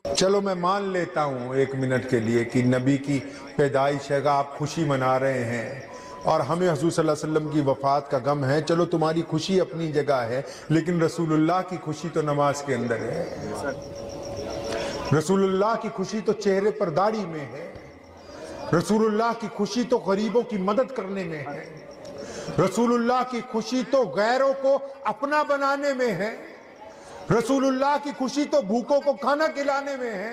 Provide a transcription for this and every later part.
चलो मैं मान लेता हूँ एक मिनट के लिए कि नबी की पैदाइश है, आप खुशी मना रहे हैं और हमें हुज़ूर सल्लल्लाहु अलैहि वसल्लम की वफ़ात का गम है। चलो तुम्हारी खुशी अपनी जगह है, लेकिन रसूलुल्लाह की खुशी तो नमाज के अंदर है। रसूलुल्लाह की खुशी तो चेहरे पर दाढ़ी में है। रसूलुल्लाह की खुशी तो गरीबों की मदद करने में है। रसूलुल्लाह की खुशी तो गैरों को अपना बनाने में है। रसूलुल्लाह की खुशी तो भूखों को खाना खिलाने में है।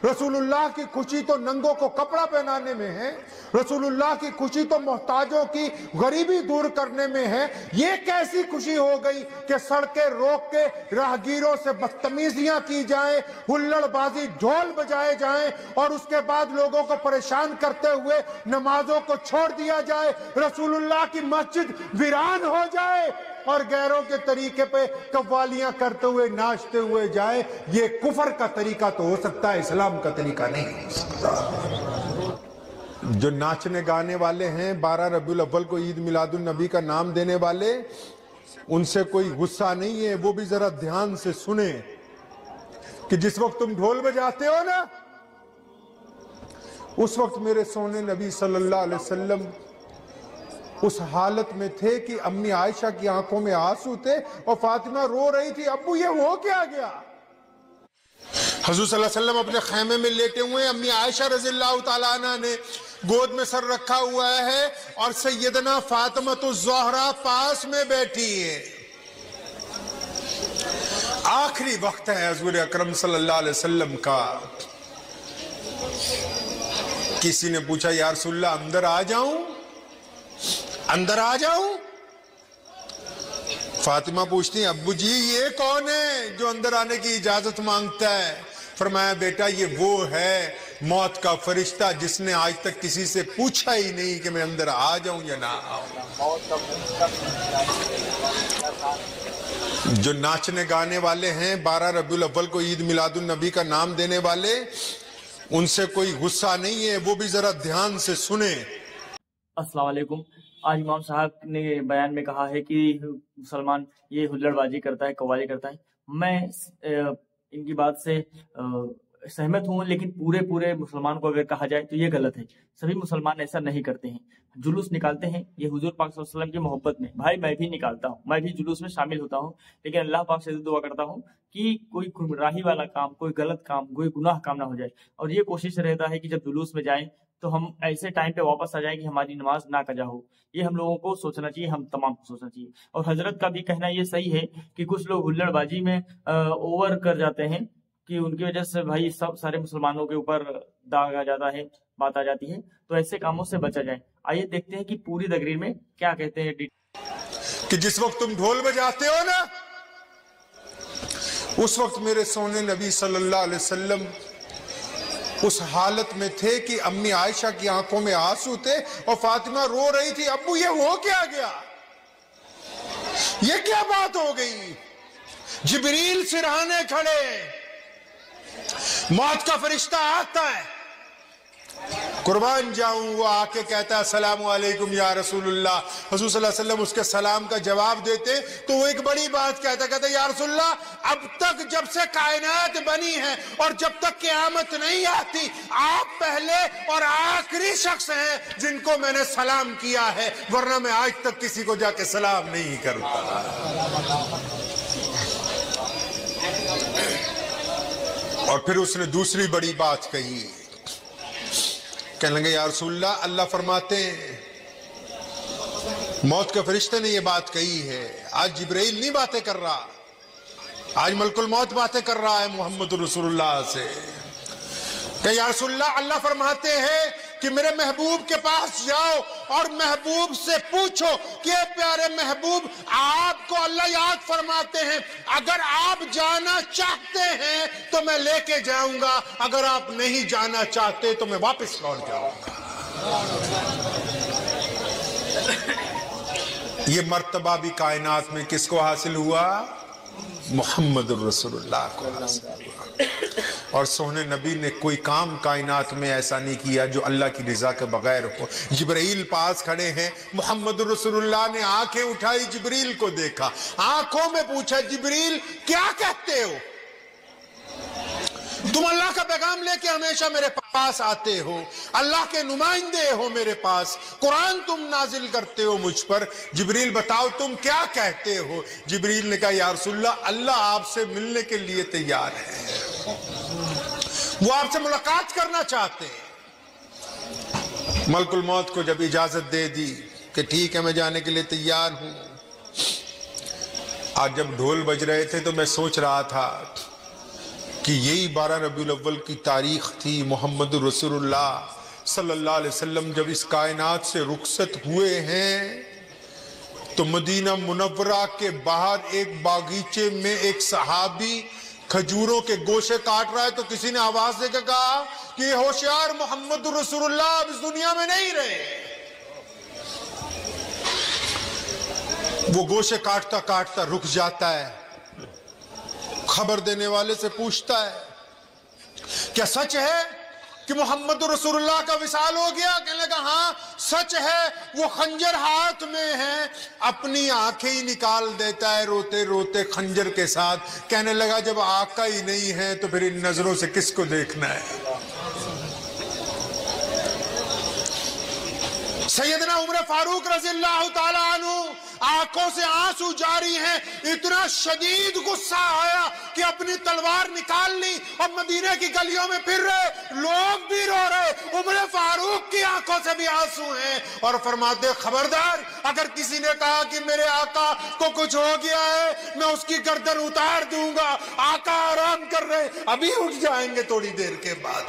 रसूलुल्लाह की खुशी तो नंगों को कपड़ा पहनाने में है। रसूलुल्लाह की खुशी तो मोहताजों की गरीबी दूर करने में है। ये कैसी खुशी हो गई कि सड़कें रोक के राहगीरों से बदतमीजियां की जाएं, हुल्लड़बाजी, ढोल बजाए जाएं और उसके बाद लोगों को परेशान करते हुए नमाजों को छोड़ दिया जाए। रसूलुल्लाह की मस्जिद वीरान हो जाए और गैरों के तरीके पे कव्वालियां करते हुए नाचते हुए जाए। ये कुफर का तरीका तो हो सकता है, इस्लाम का तरीका नहीं हो सकता। जो नाचने गाने वाले हैं, 12 रबीउल अव्वल को ईद मिलादुन नबी का नाम देने वाले, उनसे कोई गुस्सा नहीं है। वो भी जरा ध्यान से सुने कि जिस वक्त तुम ढोल बजाते हो ना, उस वक्त मेरे सोने नबी सल्लल्लाहु अलैहि वसल्लम उस हालत में थे कि अम्मी आयशा की आंखों में आंसू थे और फातिमा रो रही थी, अब्बू ये हो क्या गया। हुज़ूर सल्लल्लाहु अलैहि वसल्लम अपने खैमे में लेटे हुए हैं, अम्मी आयशा रज़ियल्लाहु ताला अन्हा ने गोद में सर रखा हुआ है और सैयदना फातिमा ज़हरा पास में बैठी है। आखिरी वक्त है हुज़ूर अकरम सल्लल्लाहु अलैहि वसल्लम का। किसी ने पूछा, या रसूलल्लाह अंदर आ जाऊं, अंदर आ जाऊं? फातिमा पूछती है, अब्बू जी ये कौन है जो अंदर आने की इजाजत मांगता है? फरमाया, बेटा ये वो है मौत का फरिश्ता जिसने आज तक किसी से पूछा ही नहीं कि मैं अंदर आ जाऊं या ना आऊं। जो नाचने गाने वाले हैं, 12 रबीउल अव्वल को ईद मिलादुन नबी का नाम देने वाले, उनसे कोई गुस्सा नहीं है। वो भी जरा ध्यान से सुने। अस्सलाम वालेकुम। आज इमाम साहब ने बयान में कहा है कि मुसलमान ये हुल्लड़बाजी करता है, कव्वाली करता है। मैं इनकी बात से सहमत हूँ, लेकिन पूरे मुसलमान को अगर कहा जाए तो ये गलत है। सभी मुसलमान ऐसा नहीं करते हैं। जुलूस निकालते हैं ये हुजूर पाक सल्लल्लाहु अलैहि वसल्लम की मोहब्बत में। भाई मैं भी निकालता हूँ, मैं भी जुलूस में शामिल होता हूँ, लेकिन अल्लाह पाक से दुआ करता हूँ कि कोई गुमराही वाला काम, कोई गलत काम, कोई गुनाह काम ना हो जाए। और ये कोशिश रहता है कि जब जुलूस में जाएं तो हम ऐसे टाइम पे वापस आ जाएं कि हमारी नमाज ना कजा हो। ये हम लोगों को सोचना चाहिए, हम तमाम को सोचना चाहिए। और हजरत का भी कहना ये सही है कि कुछ लोग हुल्लड़बाजी में ओवर कर जाते हैं कि उनकी वजह से भाई सब सारे मुसलमानों के ऊपर दाग आ जाता है, बात आ जाती है। तो ऐसे कामों से बचा जाए। आइए देखते हैं कि पूरी तकरीर में क्या कहते हैं कि जिस वक्त तुम ढोल बजाते हो ना, उस वक्त मेरे सोने नबी सल्लल्लाहु अलैहि वसल्लम उस हालत में थे कि अम्मी आयशा की आंखों में आंसू थे और फातिमा रो रही थी, अब्बू ये हो क्या गया, ये क्या बात हो गई। जिब्रील सिरहाने खड़े, मौत का फरिश्ता आता है, कुर्बान जाऊं, वो आके कहता है अस्सलामु अलैकुम या रसूलुल्लाह। हुज़ूर सल्लल्लाहु अलैहि वसल्लम उसके सलाम का जवाब देते तो वो एक बड़ी बात कहता या रसूलुल्लाह, अब तक जब से कायनात बनी है और जब तक क़यामत नहीं आती, आप पहले और आखिरी शख्स हैं जिनको मैंने सलाम किया है, वरना मैं आज तक किसी को जाके सलाम नहीं करता। और फिर उसने दूसरी बड़ी बात कही, कहने लगे या रसूलल्लाह, अल्लाह फरमाते हैं, मौत के फरिश्ते ने ये बात कही है। आज जिब्राइल नहीं बातें कर रहा, आज मलकुल मौत बातें कर रहा है मोहम्मद रसूलुल्लाह से। कि या रसूलल्लाह, अल्लाह फरमाते हैं कि मेरे महबूब के पास जाओ और महबूब से पूछो कि प्यारे महबूब, आपको अल्लाह याद फरमाते हैं, अगर आप जाना चाहते हैं तो मैं लेके जाऊंगा, अगर आप नहीं जाना चाहते तो मैं वापस लौट जाऊंगा। ये मर्तबा भी कायनात में किसको हासिल हुआ? मोहम्मद रसूलुल्लाह को हासिल हुआ। और सोने नबी ने कोई काम कायनात में ऐसा नहीं किया जो अल्लाह की रजा के बगैर हो। जिब्रील पास खड़े हैं, मोहम्मद रसूलुल्लाह ने आंखें उठाई, जिब्रील को देखा, आंखों में पूछा, जिब्रील क्या कहते हो? तुम अल्लाह का पैगाम लेके हमेशा मेरे पास आते हो, अल्लाह के नुमाइंदे हो मेरे पास, कुरान तुम नाजिल करते हो मुझ पर, जिब्रील बताओ तुम क्या कहते हो। जिब्रील ने कहा या रसूलल्लाह, अल्लाह आपसे मिलने के लिए तैयार है, वो आपसे मुलाकात करना चाहते हैं। मलकुल मौत को जब इजाजत दे दी कि ठीक है मैं जाने के लिए तैयार हूं, आज जब ढोल बज रहे थे तो मैं सोच रहा था कि यही 12 रबीउल अव्वल की तारीख थी। मोहम्मद रसूलुल्लाह सल्लल्लाहु अलैहि वसल्लम जब इस कायनात से रुखसत हुए हैं तो मदीना मुनव्वरा के बाहर एक बागीचे में एक सहाबी खजूरों के गोशे काट रहा है, तो किसी ने आवाज देकर कहा कि होशियार, मोहम्मद रसूलुल्लाह अब इस दुनिया में नहीं रहे। वो गोशे काटता काटता रुक जाता है, खबर देने वाले से पूछता है क्या सच है कि मोहम्मद रसूलुल्लाह का विसाल हो गया? कहने लगा हाँ सच है, वो खंजर हाथ में है। अपनी आंखें ही निकाल देता है रोते रोते खंजर के साथ। कहने लगा जब आका ही नहीं है तो फिर इन नजरों से किसको देखना है। सैयदना उमर फारूक रज़ियल्लाहु ताला अन्हु आंखों से आंसू जारी हैं, इतना शदीद गुस्सा आया कि अपनी तलवार निकाल ली और मदीने की गलियों में फिर रहे, लोग भी रो रहे, उमर फारूक की आंखों से भी आंसू हैं। और फरमाते खबरदार, अगर किसी ने कहा कि मेरे आका को कुछ हो गया है मैं उसकी गर्दन उतार दूंगा। आका आराम कर रहे, अभी उठ जाएंगे थोड़ी देर के बाद।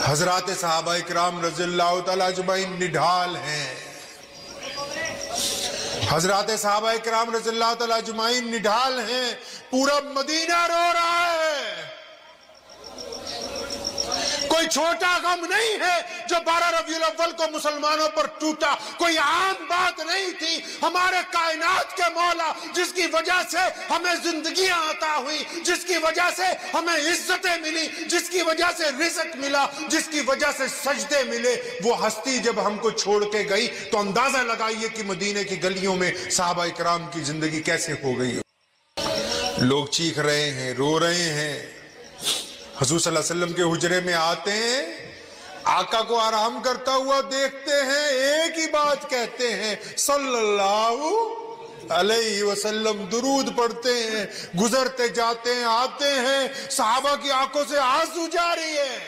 हजरात सहाबा इकराम रज़ियल्लाहु ताला अजमईन निढाल हैं। हजरात सहाबा इकराम रज़ियल्लाहु ताला अजमईन निढाल हैं। पूरा मदीना रो रहा है। कोई छोटा गम नहीं है जो 12 रबीउल अव्वल को मुसलमानों पर टूटा, कोई आम बात नहीं थी। हमारे कायनात के मौला जिसकी वजह से हमें जिंदगियां अता हुई, जिसकी वजह से हमें इज्जतें मिली, जिसकी वजह से रिज़्क मिला, जिसकी वजह से सजदे मिले, वो हस्ती जब हमको छोड़ के गई तो अंदाजा लगाइए कि मदीने की गलियों में सहाबा इकराम की जिंदगी कैसे हो गई। लोग चीख रहे हैं, रो रहे हैं। हुजूर सल्लल्लाहु अलैहि वसल्लम के हुजरे में आते हैं, आका को आराम करता हुआ देखते हैं, एक ही बात कहते हैं सल्लल्लाहु अलैहि वसल्लम, दुरूद पढ़ते हैं, गुजरते जाते हैं, आते हैं, सहाबा की आंखों से आंसू जारी है।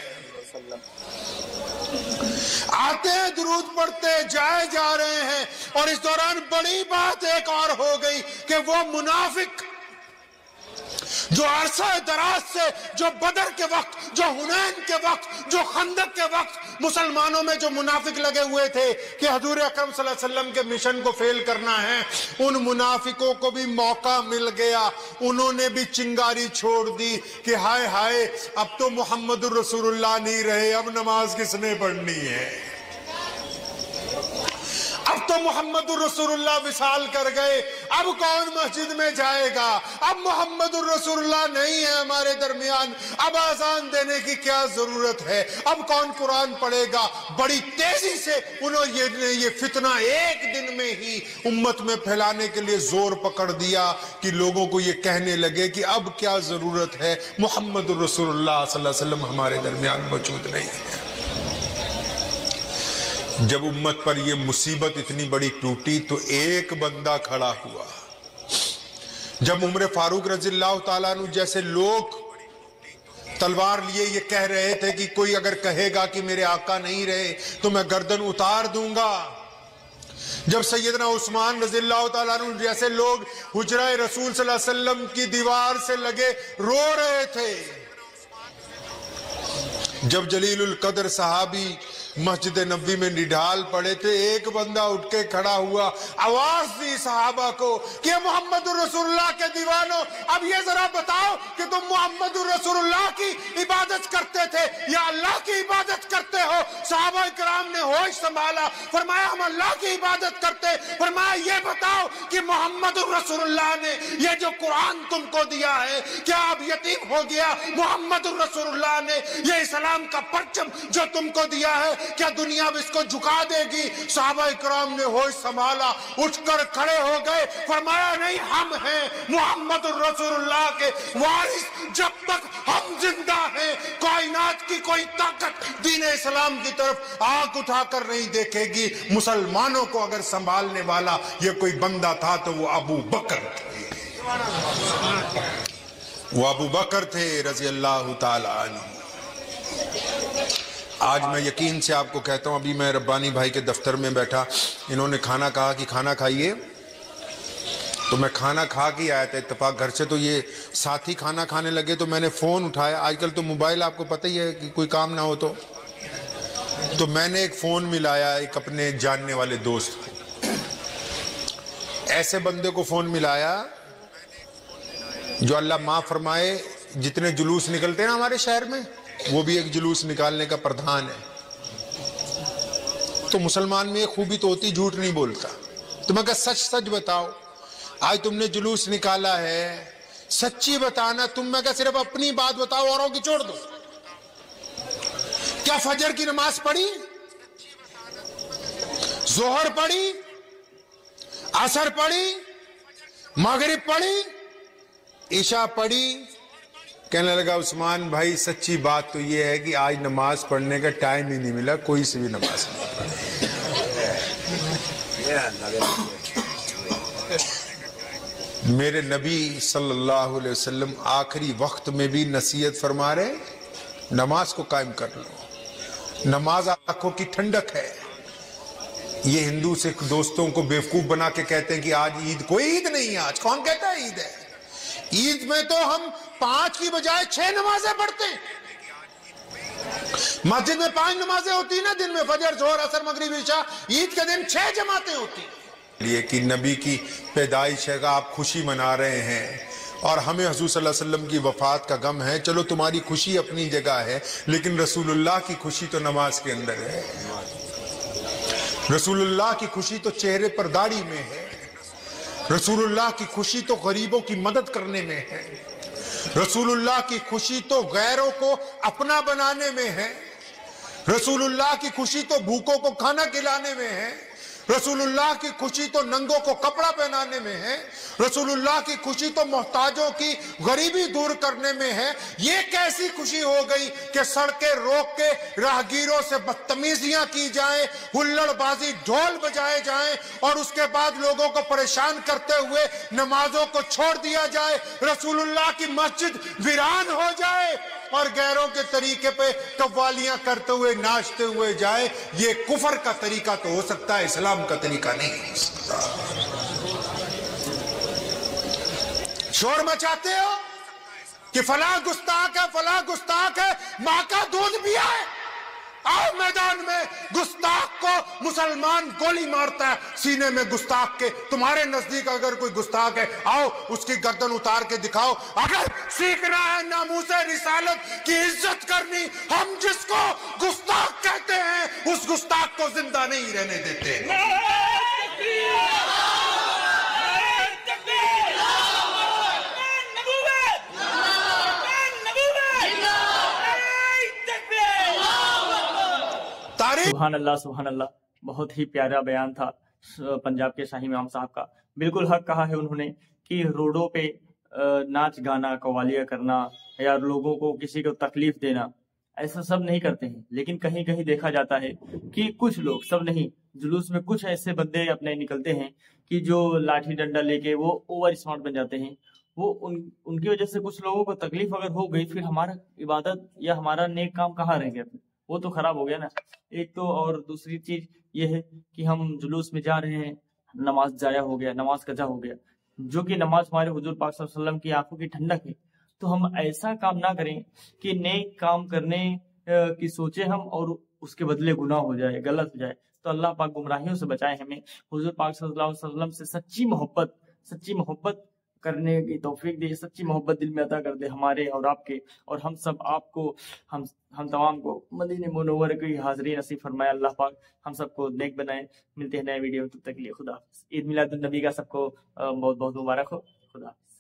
आते हैं, दुरूद पढ़ते जाए जा रहे हैं। और इस दौरान बड़ी बात एक और हो गई कि वो मुनाफिक जो अरसा दराज से, जो बदर के वक्त, जो हुनैन के वक्त, जो खंदक के वक्त मुसलमानों में जो मुनाफिक लगे हुए थे कि हुजूर अकरम सल्लल्लाहु अलैहि वसल्लम के मिशन को फेल करना है, उन मुनाफिकों को भी मौका मिल गया। उन्होंने भी चिंगारी छोड़ दी कि हाय हाय अब तो मोहम्मद रसूलुल्लाह नहीं रहे, अब नमाज किसने पढ़नी है। अब तो मोहम्मद रसूलुल्लाह विसाल कर गए, अब कौन मस्जिद में जाएगा। अब मोहम्मद रसूलुल्लाह नहीं है हमारे दरमियान, अब आजान देने की क्या जरूरत है, अब कौन कुरान पढ़ेगा। बड़ी तेजी से उन्होंने ये फितना एक दिन में ही उम्मत में फैलाने के लिए जोर पकड़ दिया कि लोगों को ये कहने लगे कि अब क्या जरूरत है, मोहम्मद रसूलुल्लाह सल्लल्लाहु अलैहि वसल्लम हमारे दरमियान मौजूद नहीं है। जब उम्मत पर यह मुसीबत इतनी बड़ी टूटी तो एक बंदा खड़ा हुआ। जब उमर फारूक रज़ियल्लाहु ताला अन्हु जैसे लोग तलवार लिए ये कह रहे थे कि कोई अगर कहेगा कि मेरे आका नहीं रहे तो मैं गर्दन उतार दूंगा, जब सैयदना उस्मान रज़ियल्लाहु ताला अन्हु जैसे लोग हुजरा रसूल सल्लल्लाहु अलैहि वसल्लम की दीवार से लगे रो रहे थे, जब जलीलुल कदर सहाबी मस्जिद नबी में निढाल पड़े थे, एक बंदा उठ के खड़ा हुआ, आवाज दी सहाबा को कि मोहम्मद रसूलुल्लाह के दीवानों, अब ये जरा बताओ कि तुम मोहम्मद रसूलुल्लाह की इबादत करते थे या अल्लाह की इबादत करते हो। सहाबा इकराम ने होश संभाला, फरमाया हम अल्लाह की इबादत करते। फरमाया ये बताओ कि मोहम्मद रसूलुल्लाह ने ये जो कुरान तुमको दिया है क्या अब यतीम हो गया? मोहम्मद रसूलुल्लाह ने ये इस्लाम का परचम जो तुमको दिया है क्या दुनिया अब इसको झुका देगी? सहाबा इकराम ने होश संभाला, उठकर खड़े हो गए, फरमाया नहीं, हम हैं मोहम्मद रसूलुल्लाह के वारिस। जब तक हम जिंदा हैं कायनात की कोई ताकत दीन इस्लाम की तरफ आंख उठाकर नहीं देखेगी। मुसलमानों को अगर संभालने वाला ये कोई बंदा था तो वो अबू बकर थे, वो अबू बकर थे रज़ी अल्लाह ताला अन्हु। आज मैं यकीन से आपको कहता हूं, अभी मैं रब्बानी भाई के दफ्तर में बैठा, इन्होंने खाना कहा कि खाना खाइए, तो मैं खाना खा के आया था इत्तेफाक घर से, तो ये साथी खाना खाने लगे तो मैंने फ़ोन उठाया। आजकल तो मोबाइल आपको पता ही है कि कोई काम ना हो तो मैंने एक फ़ोन मिलाया एक अपने जानने वाले दोस्त को। ऐसे बंदे को फ़ोन मिलाया जो अल्लाह माफ़ फरमाए जितने जुलूस निकलते हैं ना हमारे शहर में, वो भी एक जुलूस निकालने का प्रधान है। तो मुसलमान में एक खूबी तो होती, झूठ नहीं बोलता। तो मैं कहा सच सच बताओ, आज तुमने जुलूस निकाला है, सच्ची बताना तुम। मैं कहा सिर्फ अपनी बात बताओ, औरों की छोड़ दो। क्या फजर की नमाज पढ़ी, जोहर पढ़ी, असर पढ़ी, मगरिब पढ़ी, ईशा पढ़ी? कहने लगा उस्मान भाई सच्ची बात तो ये है कि आज नमाज पढ़ने का टाइम ही नहीं मिला, कोई से भी नमाज नहीं पढ़ी। मेरे नबी सल्लल्लाहु अलैहि वसल्लम आखिरी वक्त में भी नसीहत फरमा रहे, नमाज को कायम कर लो, नमाज आंखों की ठंडक है। ये हिंदू सिख दोस्तों को बेवकूफ बना के कहते हैं कि आज ईद, कोई ईद नहीं है। आज कौन कहता है ईद है? ईद में तो हम 5 की बजाय 6 नमाजें पढ़ते हैं। मस्जिद में 5 नमाजें होती है ना दिन में, फजर, जोहर, असर, मगरिब, ईशा। ईद के दिन 6 जमातें होती हैं। ये कि नबी की पैदाइश है, आप खुशी मना रहे हैं और हमें हुजूर सल्लल्लाहु अलैहि वसल्लम की वफात का गम है। चलो तुम्हारी खुशी अपनी जगह है, लेकिन रसूलुल्लाह की खुशी तो नमाज के अंदर है। रसूलुल्लाह की खुशी तो चेहरे पर दाढ़ी में है। रसूलुल्लाह की खुशी तो गरीबों की मदद करने में है। रसूलुल्लाह की खुशी तो गैरों को अपना बनाने में है। रसूलुल्लाह की खुशी तो भूखों को खाना खिलाने में है। रसूलुल्लाह की खुशी तो नंगों को कपड़ा पहनाने में है। रसूलुल्लाह की खुशी तो मोहताजों की गरीबी दूर करने में है। ये कैसी खुशी हो गई कि सड़कें रोक के राहगीरों से बदतमीजियां की जाएं, हुल्लड़बाजी, ढोल बजाए जाएं और उसके बाद लोगों को परेशान करते हुए नमाजों को छोड़ दिया जाए। रसूलुल्लाह की मस्जिद वीरान हो जाए और गैरों के तरीके पे कव्वालियां करते हुए नाचते हुए जाए। ये कुफर का तरीका तो हो सकता है, इस्लाम का तरीका नहीं हो सकता। शोर मचाते हो कि फलां गुस्ताख है, फलां गुस्ताख है, मां का दूध पिया है। आओ मैदान में, गुस्ताख को मुसलमान गोली मारता है सीने में गुस्ताख के। तुम्हारे नजदीक अगर कोई गुस्ताख है, आओ उसकी गर्दन उतार के दिखाओ। अगर सीखना है नामूसे रिसालत की इज्जत करनी, हम जिसको गुस्ताख कहते हैं उस गुस्ताख को जिंदा नहीं रहने देते। सुभान अल्लाह, सुभान अल्लाह। बहुत ही प्यारा बयान था पंजाब के शाही इमाम साहब का। बिल्कुल हक कहा है उन्होंने कि रोडों पे नाच गाना, कव्वालियां करना या लोगों को किसी को तकलीफ देना, ऐसा सब नहीं करते हैं। लेकिन कहीं कहीं देखा जाता है कि कुछ लोग, सब नहीं, जुलूस में कुछ ऐसे बंदे अपने निकलते हैं कि जो लाठी डंडा लेके वो ओवर स्मार्ट बन जाते हैं। वो उनकी वजह से कुछ लोगों को तकलीफ अगर हो गई, फिर हमारा इबादत या हमारा नेक काम कहाँ रह गया? वो तो खराब हो गया ना। एक तो, और दूसरी चीज ये है कि हम जुलूस में जा रहे हैं, नमाज जाया हो गया, नमाज कजा हो गया, जो कि नमाज हमारे हुजूर पाक सल्लल्लाहु अलैहि वसल्लम की आंखों की ठंडक है। तो हम ऐसा काम ना करें कि नेक काम करने की सोचे हम और उसके बदले गुनाह हो जाए, गलत हो जाए। तो अल्लाह पाक गुमराहियों से बचाए हमें। हुजूर पाक सल्लल्लाहु अलैहि वसल्लम से सच्ची मोहब्बत करने की तौफीक दे, सच्ची मोहब्बत दिल में अता कर दे हमारे और आपके, और हम सब आपको, हम तमाम को मदीने मुनव्वरे की हाज़िरी नसीब फरमाए। अल्लाह पाक हम सबको नेक बनाए। मिलते हैं नए वीडियो, तब तक के लिए खुदा हाफ़िज़। ईद मिलादुन नबी का सबको बहुत बहुत मुबारक हो। खुदा हाफ़िज़।